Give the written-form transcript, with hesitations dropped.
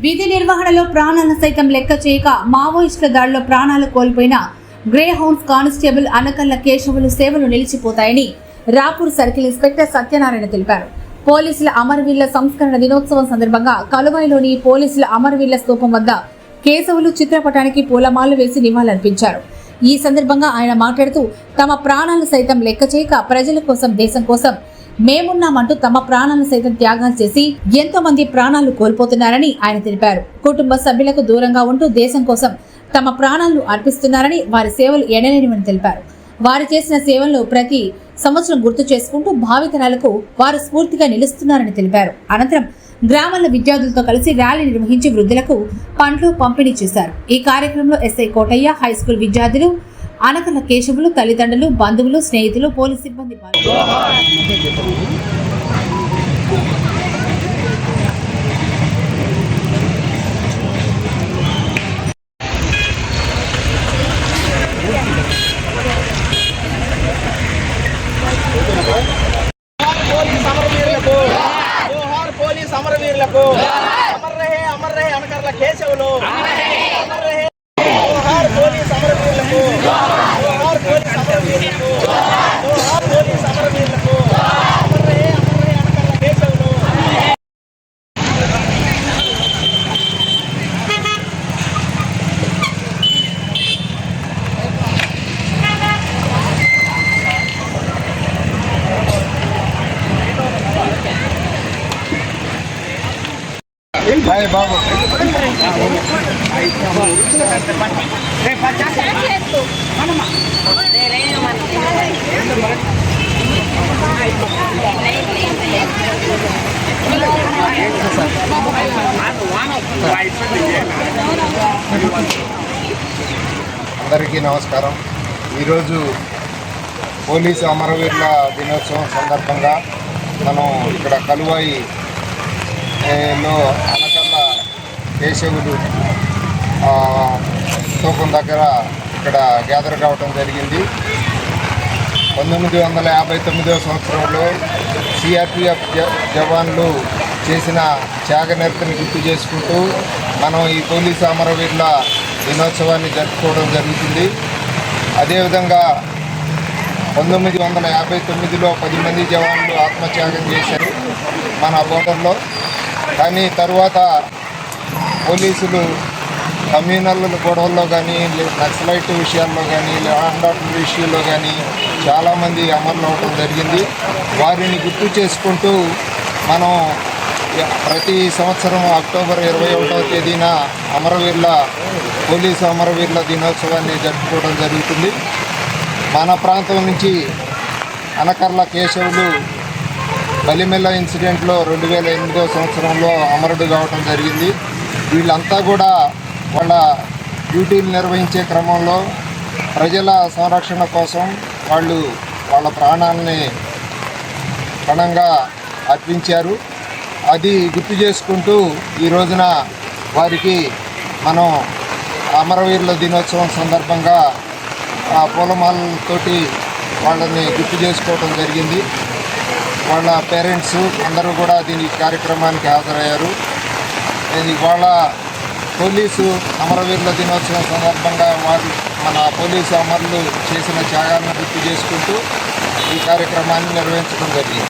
విధి నిర్వహణలో ప్రాణాలను సైతం లెక్క చేయక మావోయిస్టుల దాడిలో ప్రాణాలు కోల్పోయిన గ్రే హౌండ్స్ కానిస్టేబుల్ అనకల్ల కేశవులు సేవలు నిలిచిపోతాయని రాపూర్ సర్కిల్ ఇన్స్పెక్టర్ సత్యనారాయణ తెలిపారు. పోలీసుల అమరవీరుల సంస్కరణ దినోత్సవం సందర్భంగా కలువాయిలోని పోలీసుల అమరవీరుల స్తూపం వద్ద కేశవులు చిత్రపటానికి పూలమాలలు వేసి నివాళులర్పించారు. ఈ సందర్భంగా ఆయన మాట్లాడుతూ తమ ప్రాణాలను సైతం లెక్క చేయక ప్రజల కోసం, దేశం కోసం మేమున్నామంటూ తమ ప్రాణాలను సైతం త్యాగాలు చేసి ఎంతో మంది ప్రాణాలు కోల్పోతున్నారని ఆయన తెలిపారు. కుటుంబ సభ్యులకు దూరంగా ఉంటూ దేశం కోసం తమ ప్రాణాలను అర్పిస్తున్నారని, వారి సేవలు ఎనలేనివని తెలిపారు. వారు చేసిన సేవలను ప్రతి సంవత్సరం గుర్తు చేసుకుంటూ భావితరాలకు వారు స్ఫూర్తిగా నిలుస్తున్నారని తెలిపారు. అనంతరం గ్రామాల విద్యార్థులతో కలిసి ర్యాలీ నిర్వహించి వృద్ధులకు పండ్లు పంపిణీ చేశారు. ఈ కార్యక్రమంలో ఎస్ఐ కోటయ్య, హైస్కూల్ విద్యార్థులు, అనకల్ల కేశవులు, తల్లిదండ్రులు, బంధువులు, స్నేహితులు, పోలీసు సిబ్బంది అమరవీరులకు అమర్ రహే అనకల్ల కేశవులు, అమర్ రహే జోహార్ పోలీస్ అమరవీరులకు, జోహార్ పోలీస్ అమరవీరులకు, జోహార్ పోలీస్ అమరవీరులకు, అమర్ రహే అనకల్ల కేశవులు. బాబు అందరికీ నమస్కారం. ఈరోజు పోలీసు అమరవీరుల దినోత్సవం సందర్భంగా మనం ఇక్కడ కలువాయి లో అనకల్ల కేశవులు స్తూపం దగ్గర ఇక్కడ గ్యాదర్ కావటం జరిగింది. 1959వ సంవత్సరంలో సిఆర్పిఎఫ్ జవాన్లు చేసిన త్యాగనిరతిని గుర్తు చేసుకుంటూ మనం ఈ పోలీసు అమరవీరుల దినోత్సవాన్ని జరుపుకోవడం జరుగుతుంది. అదేవిధంగా 1959లో 10 మంది జవాన్లు ఆత్మత్యాగం చేశారు మన బోర్డర్లో. కానీ తరువాత పోలీసులు కమ్యూనల్ గొడవల్లో కానీ, నక్సలైట్ విషయాల్లో కానీ, ల్యాండ్ ఆర్డర్ విషయంలో కానీ చాలామంది అమలు అవ్వడం జరిగింది. వారిని గుర్తు చేసుకుంటూ మనం ప్రతి సంవత్సరం అక్టోబర్ 21వ తేదీన పోలీసు అమరవీరుల దినోత్సవాన్ని జరుపుకోవడం జరుగుతుంది. మన ప్రాంతం నుంచి అనకల్ల కేశవులు బలిమెల్ల ఇన్సిడెంట్లో 2008వ సంవత్సరంలో అమరుడు కావడం జరిగింది. వీళ్ళంతా కూడా వాళ్ళ డ్యూటీలు నిర్వహించే క్రమంలో ప్రజల సంరక్షణ కోసం వాళ్ళ ప్రాణాలని పణంగా అర్పించారు. అది గుర్తు చేసుకుంటూ ఈ రోజున వారికి మనం అమరవీరుల దినోత్సవం సందర్భంగా పూలమాలతోటి వాళ్ళని గుర్తు చేసుకోవడం జరిగింది. వాళ్ళ పేరెంట్స్ అందరూ కూడా దీని కార్యక్రమానికి హాజరయ్యారు. వాళ్ళ పోలీసు అమరవీరుల దినోత్సవం సందర్భంగా మన పోలీసు అమరులు చేసిన త్యాగాలను గుర్తు చేసుకుంటూ ఈ కార్యక్రమాన్ని నిర్వహించడం జరిగింది.